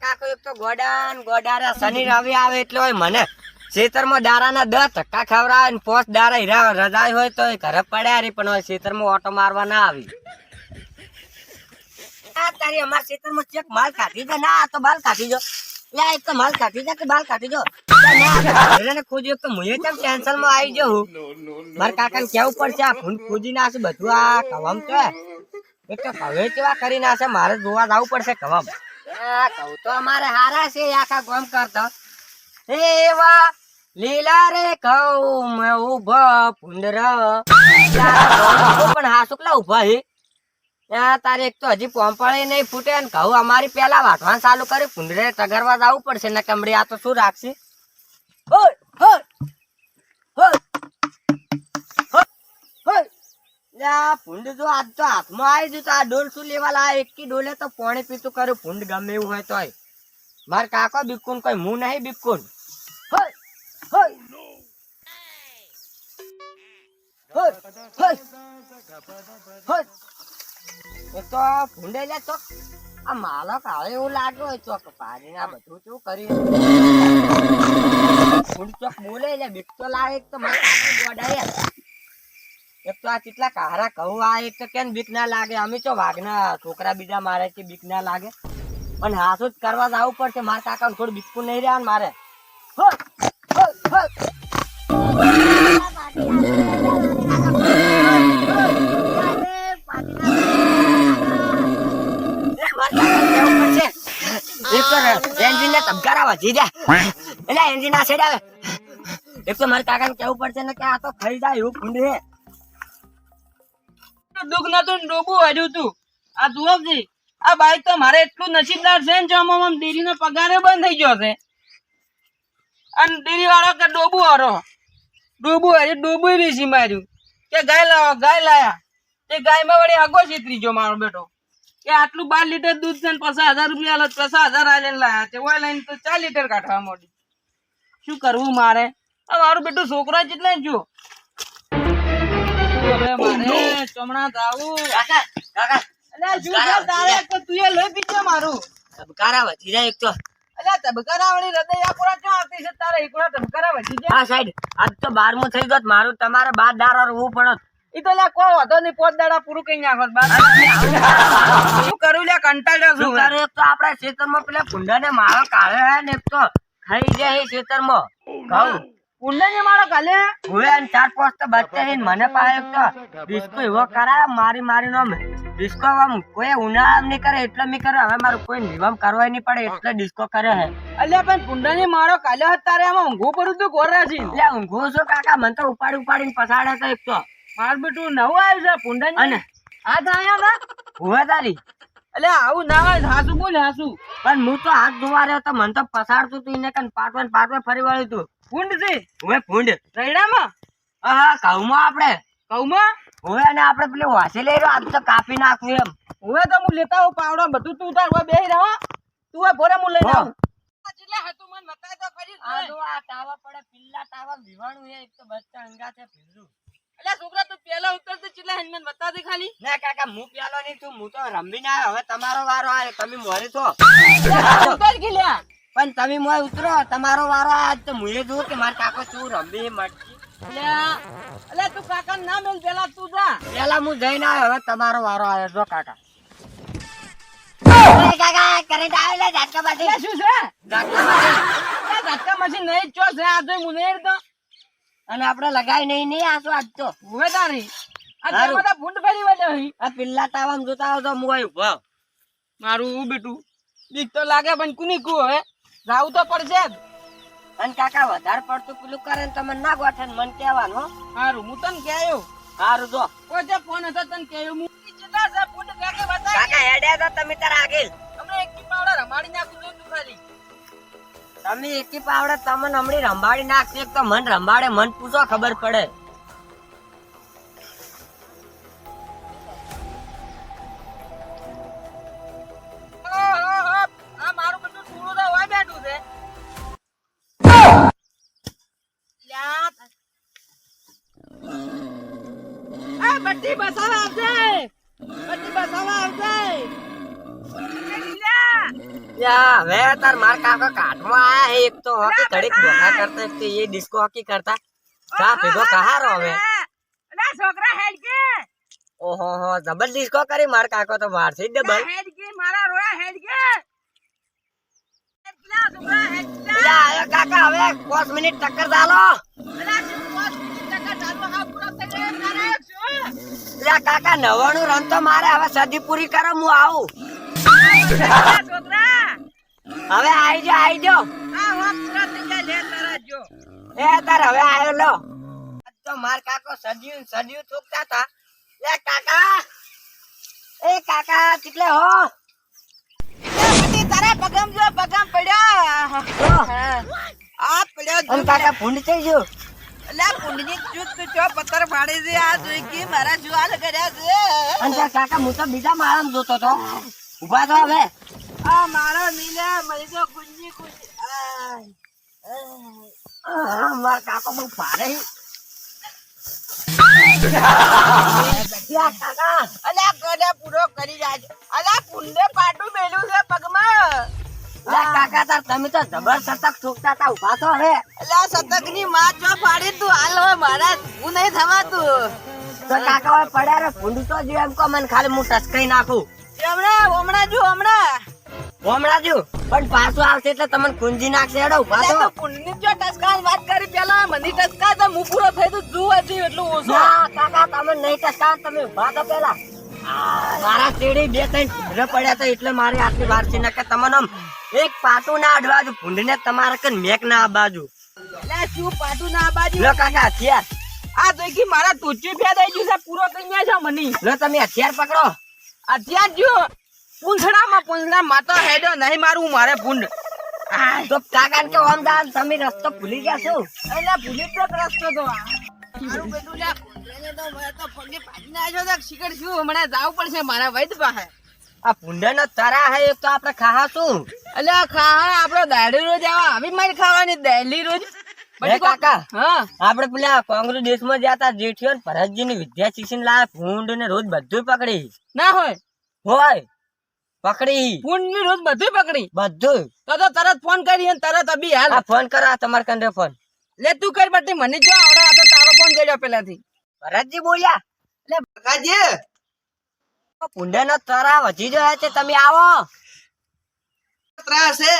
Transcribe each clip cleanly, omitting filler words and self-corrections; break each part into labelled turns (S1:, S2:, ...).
S1: કાકો એક તો ગોડારા શનિ રવિ આવે એટલે હોય મને ખેતરમાં દારાના 10 ધક્કા ખવડાવે ને 5 દારા હીરા રજાય હોય તો ઘરે પડ્યા રે પણ ખેતરમાં ઓટો મારવા ના આવી આ તારી અમાર ખેતરમાં ચેક માલ કાઢી દે ના તો બાલ કાઢી જો યા એક તો માલ કાઢી દે કે બાલ કાઢી જો ના ખોજી એક તો મુએ કેમ ટેન્શન માં આવી જો માર કાકાને કેવું પડશે આ ફૂન ખોજી નાશે બધું આ કવમ તો એક તો હવે કેવા કરી નાશે મારે જોવા જવું પડશે કવમ આ કહું તો અમારે હારા છે આખા ગામ કરતો એવા લીલા રે કહું મે ઉભા પુંડર પણ હા શુક્લા ઉભા હે તારે એક તો હજી પોંપળે નહીં ફૂટે ને કહું અમારી પેલા વાટવાનું ચાલુ કરી પુંડરે તગરવા જવું પડશે ને કમડી આ તો શું રાખશે ફૂંડ જો આજ તો હાથમાં આવી ગયું તો આ ડોલ શું લેવા લાવે એક ડોલે તો પાણી પીતું કર્યું ફૂંડ ગમે એવું હોય તોય માર કાકો બિકુન કોઈ મું નહીં બિકુન તો ફૂંડે લે ચોક આ માલક આવે એવું લાગે હોય ચોક પાડીને આ બધું શું કરી ફૂંડ ચોક બોલે લે બીક તો લાગે એક તો મારા કાકો ગોડાય એક તો આ કેટલા કારા કહું આ એક તો કેમ બીક ના લાગે અમે તો વાઘના છોકરા બીજા મારે કે બીક ના લાગે પણ હાસુ જ કરવા જવું પડશે મારા કાકા થોડું બીકું નહીં રહ્યા મારે એક તો મારા કાકા ને કેવું પડશે ને કે આ તો ખાઈ જાય એવું ફૂંડ હે
S2: દુઃખ નતું ડોબું વાળ્યું તું આ જુઓ આ બાઈક તો મારે એટલું નસીબદાર છે ને જમવામાં ડેરીનો પગારે બંધ થઈ ગયો છે અને ડેરી વાળો કે ડોબું હારો ડોબું વેચી માર્યું કે ગાય લાયા તે ગાયમાં વળી આગો છેતરી ગયો મારો બેટો કે આટલું 12 લીટર દૂધ છે ને 50,000 રૂપિયા 50,000 આલીને લાયા તે ઓય લઈને તો 4 લીટર કાઢવા માંડી શું કરવું મારે આ મારું બેટું છોકરા જેટલા જો હવે મારે ચમણા જાવું
S1: કાકા
S2: અલ્યા શું છે તારે તો તું એ લઈ પીજે મારું
S1: તબકારા વધી જાય એક તો
S2: અલ્યા તબકારા વાળી હૃદય આપોરા ક્યાં આવતી છે તારે એકલા તબકારા વધી જાય
S1: આ સાઈડ આજ તો 12મું થઈ ગયો મારું તમારે 12 દારા રોવું પડત
S2: ઈ તો લ્યા કોઈ વાંધો નહીં 5 દાડા પૂરું કઈ નાખો શું કરું લ્યા કંટાળ્યો છું
S1: કરે તો આપડા ખેતરમાં પેલા કુંડાને માળો કાઢે હે ને એક તો ખાઈ જાય ખેતરમાં કહું
S2: કુંડાને મારો કાલે
S1: હવે 4-5 તો બચ્ચા હે મને પાસે તો ડિસ્કો એવો કરાય મારી નો ડિસ્કો આમ કોઈ ઉનાળા નહીં કરે એટલે મી કરે હવે મારું કોઈ નિયમ કરવા નહીં પડે એટલે ડિસ્કો કરે હે
S2: અલ્યા પણ કુંડાને મારો કાલે તારે આમાં ઊંઘો પડું તું ગોરાજી
S1: એટલે ઊંઘો છો કાકા મને તો ઉપાડીને પસાડે તો એક તો
S2: મારું બેટું નવું આવ્યું છે કુંડાને
S1: અને
S2: આ આયા હતા
S1: હવે તારી
S2: અલ્યા આવું ના હોય હાસુ બોલ હાસુ
S1: પણ હું તો હાથ ધોવા રહ્યો તો મને તો પસાડતું તું એને કન પાટવા ફરી વળ્યું તું
S2: ફૂંડ છે
S1: હવે ફૂંડ
S2: રૈડામાં
S1: હા ઘઉંમાં આપણે
S2: કઉમાં
S1: હવે અને આપણે પેલી વાસી લઈ રહ્યો આજ તો કાપી નાખવું એમ
S2: હવે તો હું લેતા આવું પાવડો બધું તું તાર બેહી રહો તું આ ભોરે હું લઈને આવું કેટલા હતું મને બતાય તો ખરી
S1: આ જો આ ટાવા પડે પિલ્લા ટાવા વિવાણું હે એક તો બચ્ચા અંગા છે ભીરું
S2: અલ્યા છોકરા તું પેલા ઉતર તો કેટલા હેન મને બતા દે ખાલી
S1: ના કાકા હું પેલો નહીં તું હું તો રમીને આવ્યો હવે તમારો વારો આવે તમે મોરી છો
S2: ઉતર ગીલ્યા
S1: પણ તમે મોય ઉતરો તમારો વારો આજ તો મુએ જો કે માર કાકો શું રમી મટકી
S2: અલ્યા તું કાકા ના મેલ પેલા તું જા
S1: પેલા હું જઈને આવ્યો હવે તમારો વારો આવ્યો જો કાકા કાકા કરંટ આવેલે ઝટકા બાજી
S2: શું છે
S1: ઝટકા
S2: ધક્કા મશીન નહીં ચો છે આ તો મુનેર તો
S1: અને આપણે લગાઈ નહીં આસો આજ તો
S2: હવે તારી આ તે બધા ફૂંડ ફરી વળે હી
S1: આ પિલ્લા તાવામ જોતા આવો તો મુય ઉભો
S2: મારું બેટું બીક તો લાગે પણ કુની કુ હવે જાવું તો પડશે જ
S1: અને કાકા વધારે પડતું પેલું કરે ને તમને ના ગોઠે ને મને કહેવાનું
S2: હારું હું તને કહેયો
S1: સારું જો
S2: કોઈ જે ફોન હતો તને કહેયો હું કેટલા છે ફૂંડ કાકે બતા
S1: કાકા હેડ્યા તો તમે તાર આગળ
S2: તમને એક કી પાવડા રમાડી નાખું જો તું ખાલી
S1: તમે એકી પાવડે તમને હમણી રંભાડી નાખશે તો મન રંભાડે મન પૂછો ખબર પડે
S2: આ મારું બધું ટૂળું તો હોય બેઠું છે બટ્ટી બસાવા આવશે
S1: યા હવે તાર માર કાકા કાઢમાં આયા હે એક તો હોકી ઘડીક બોલા કરતા એક તો એ ડિસ્કો હોકી કરતા કા ભેગો કહારો હવે
S2: અલા છોકરા હેડ કે
S1: ઓહો હો જબર ડિસ્કો કરી માર કાકો તો બહાર થી ડબલ
S2: હેડ કે મારા રોયા હેડ કે છોકરા હેડ
S1: યા આયો કાકા હવે 5 મિનિટ ટક્કર ચાલો
S2: અલા 5 મિનિટ ટકા ચાલુ હા પૂરો થઈ ગયો મારા છો
S1: યા કાકા 99 રન તો મારે હવે સદી પૂરી કરો હું આવું
S2: છોકરા
S1: હવે આઈ જો
S2: આ હો પૂરા થઈ ગયા લે તારા જો
S1: એ તાર હવે આયો લો આજ તો માર કાકો સદિયું થૂકતા હતા લે કાકા એ કાકા કેટલે હો
S2: તારા પગમ જો પગમ પડ્યા આ પડ્યો
S1: અન કાકા ભૂંડ થઈ ગયો
S2: અલા કુંડની ચૂત તો ચો પથ્થર ફાડે છે આ જોઈ કે મારા જુવાલ કર્યા છે
S1: અન કાકા હું તો બીજા માળામાં જોતો તો ઉભા તો હવે
S2: આ મારો મિલા મને તો કુંજી
S1: માર કાકો બહુ ભારે કાકા
S2: અલા ગડે પૂરો કરી જાજો અલા કુંડે પાટું મેલું છે પગમાં
S1: કાકા તાર તમે તો જબર સતક ઠોકતા હતા ઉભા તો હવે
S2: અલા સતકની માં ચો ફાડી તું હાલ હવે મારા હું નહીં થવાતું
S1: તો કાકા હવે પડ્યા રે ભૂંડ તો જો એમ કો મને ખાલી હું ટસકાઈ નાખું
S2: હમણાં જો હમણાં
S1: હમણાં જો પણ પાછું આવશે એટલે તમને કુંજી નાખશે હેડો ઉભા તો
S2: કુંડની જો ટસકાની વાત કરી પેલા મને ટસકા તો હું પૂરો થઈ તો જુ હતી એટલું ઓછો
S1: ના કાકા તમે નહીં ટસકા તમે ઉભા તો પેલા મારા ચેડી 2-3 ભૂંડ પડ્યા હતા એટલે મારી આટલી વાર છે કે તમને આમ એક પાટું ના અડવાજુ ભૂંડને તમારે કન મેક ના આ બાજુ
S2: લે શું પાટું ના બાજુ
S1: લો કાકા હથિયાર
S2: આ તો કે મારા ટોચી ફેદાઈ ગયું છે પૂરો થઈ ગયા છે મને
S1: લો તમે હથિયાર પકડો
S2: અત્યાર જો પૂંછડા માતો હેડો નહીં મારું મારે ભૂંડ
S1: તો કાકા કે ઓમ દાન તમે રસ્તો ભૂલી ગયા છો
S2: એટલે ભૂલી તો રસ્તો તો મારું બધું લે ભૂંડને તો મને તો પગે પાડીને આવ્યો તો શિખર શું હમણાં જાવું પડશે મારા વૈદ પાસે
S1: આ ભૂંડાનો તરા હે એક તો આપણે ખાહાશું
S2: એટલે ખાવા આપડે દાડી રોજ આવા આવી મારી ખાવાની દહેલી રોજ
S1: હે કાકા
S2: હા
S1: આપણે પેલા કોંગ્રેસ દેશમાં જતા જેઠિયો ને ભરતજીની વિદ્યા શિક્ષણ લાયા ભૂંડ ને રોજ બધું પકડી
S2: ના હોય
S1: પકડી
S2: ભૂંડ ની રોજ બધું પકડી
S1: બધું
S2: તો તરત ફોન કરી તરત અભી હાલ
S1: આ ફોન કરો આ તમાર કંડે ફોન
S2: લે તું કર બટી મને જો આવડે આ તો તારો ફોન કર્યો પેલાથી
S1: ભરતજી બોલ્યા એટલે
S2: કાજી
S1: ભૂંડાનો તરા વધી ગયો છે તમે આવો
S3: ત્રાસ છે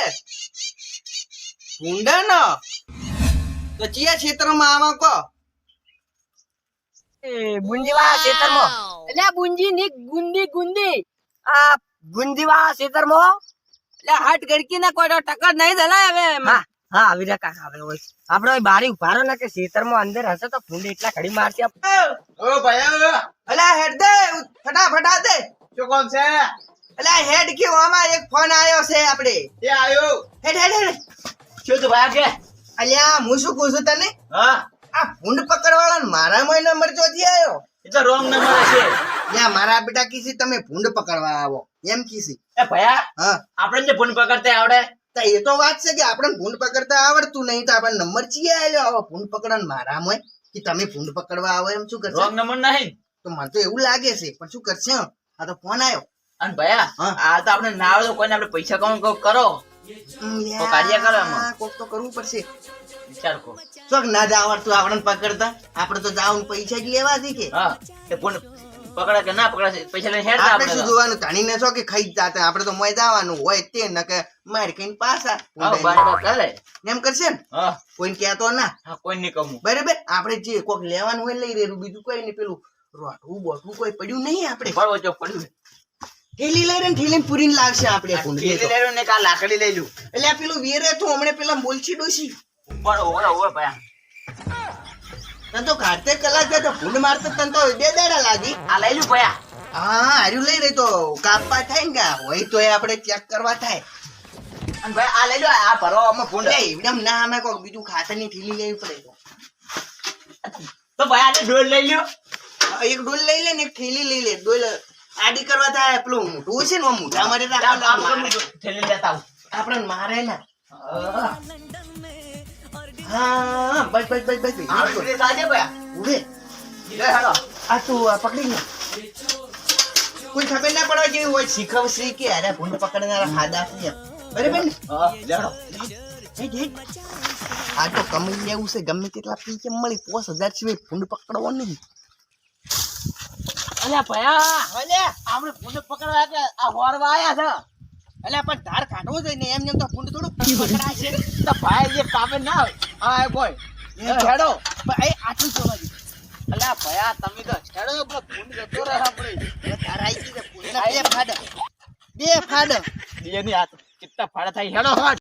S3: ભૂંડાનો તો ચિયા ક્ષેત્રમાં આવા કો
S1: એ ગુંજીવાળા ક્ષેત્રમાં
S2: એટલે ગુંજી ની ગુંદી
S1: આ ગુંજીવાળા ક્ષેત્રમાં
S2: એટલે હાટ ગડકી ના કોઈ ટક્કર નહીં ધલાય હવે
S1: હા હા આવી રહ્યા કાકા હવે હોય આપડે ઓય બારી ઉભારો ને કે ક્ષેત્રમાં અંદર હશે તો ભૂંડ એટલા ઘડી મારશે
S3: ઓ ભાઈ અલા હેડ દે ફટાફટ દે શું કોમ છે અલા હેડ કે આમાં એક ફોન આયો છે આપણે એ આયો હેડ
S4: શું તું ભાઈ કે
S3: અલ્યા હું શું કહું છું તને
S4: હા
S3: આ ભૂંડ પકડવાળા મારામાં નંબર ચોથી આયો
S4: એ તો રોંગ નંબર છે
S3: યા મારા બેટા કીસી તમે ભૂંડ પકડવા આવો એમ કીસી
S4: એ ભયા
S3: હા
S4: આપણે જે ફોન પકડતા આવડે
S3: તો એ તો વાત છે કે આપણે ભૂંડ પકડતા આવડતું નહીં તો આપણને નંબર ચીએ આલ્યો આવો ભૂંડ પકડવાનું મારામાં કે તમે ભૂંડ પકડવા આવો એમ શું કરશે
S4: રોંગ નંબર નહીં
S3: તો મને તો એવું લાગે છે પણ શું કરશે આ તો ફોન આવ્યો
S4: અને ભયા
S3: હા.
S4: આ તો આપણે ના આવડે તો કોઈને આપણે પૈસા કોણ કરો તો કાર્ય કરો એમાં.
S3: કોક તો કરવું પડશે
S4: વિચાર કો
S3: ચોક ના જ આવડતું આપણને પકડતા આપણે તો જાવ પૈસા જ લેવા છે કે
S4: હા એ ફોન પકડે કે ના પકડે પૈસા લઈને હેડ
S3: આપણે શું જોવાનું ધણીને છો કે ખાઈ જ જાતા આપણે તો મોય જવાનું હોય તે ન કે માર કઈ પાછા
S4: હા બરાબર કરે
S3: એમ કરશે ને
S4: હા
S3: કોઈને કહેતો ના
S4: હા કોઈ નહીં કહું
S3: બરાબર આપણે જે કોક લેવાનું હોય લઈ રેલું બીજું કોઈ નહીં પેલું રોટવું બોટવું કોઈ પડ્યું નહીં આપણે
S4: પડવો જો પડ્યું
S3: થેલી લઈ ને થેલી પૂરીને લાવશે આપણે ભૂંડ
S4: થેલી લઈ લો ને કા લાકડી લઈ લ્યું
S3: એટલે આ પેલું વેરે તો હમણે પેલા બોલછી ડોસી
S4: પણ ઓવે ભયા
S3: તને તો ઘાટે કલાક જાય તો ભૂંડ મારતો તને તો 2 દાડા લાગી
S4: આ લઈ લ્યું ભયા
S3: હા હાર્યું લઈ રહી તો કાપવા થાય ને કા હોય તો એ આપણે ચેક કરવા થાય
S4: અને ભાઈ આ લઈ લો આ ભરો આમાં ફોન
S3: એટલે એકદમ ના અમે કોક બીજું ખાતરની થેલી લેવી પડે
S4: તો ભાઈ આને ઢોલ લઈ લ્યો
S3: એક ડોલ લઈ લે ને એક થેલી લઈ લે ડોલ આડી કરવા થાય પેલું મોઢું છે ને મોઢા મારે
S4: થેલી લેતા આવું
S3: આપણે મારે ના હા બસ બસ બસ બસ
S4: આ સુરે સાજે ભયા
S3: ઉભે
S4: લે હાલો
S3: આ તું પકડી ને કોઈ ખબર ના પડવા જેવી હોય શીખવશ્રી કે અરે ભૂંડ પકડનારા ખાધા છે બરાબર ને
S4: હા લેડો
S3: હેડ હેડ આ તો કમાઈ લેવું છે ગમે તેટલા પી કેમ મળી 5000 સિવાય ભૂંડ પકડવો નહીં
S2: અલ્યા ભયા
S3: ભલે આપણે ભૂંડ પકડવા કે આ હોરવા આયા છે એટલે પણ ધાર કાઢવો જોઈએ ને એમ તો ભૂંડ થોડું પકડાય છે
S4: તો ભાઈ જે કામે ના હોય હા બોય
S3: એ છેડો પણ એ આટલું જોવા દે
S4: અલ્યા ભયા તમે તો છેડો પેલો ફૂંડ જતો રહે આપણે
S3: એ તારા આઈ ગઈ ભૂંડના બે ફાડ
S4: એની હાથ કેટલા ફાડા થાય હેડો હટ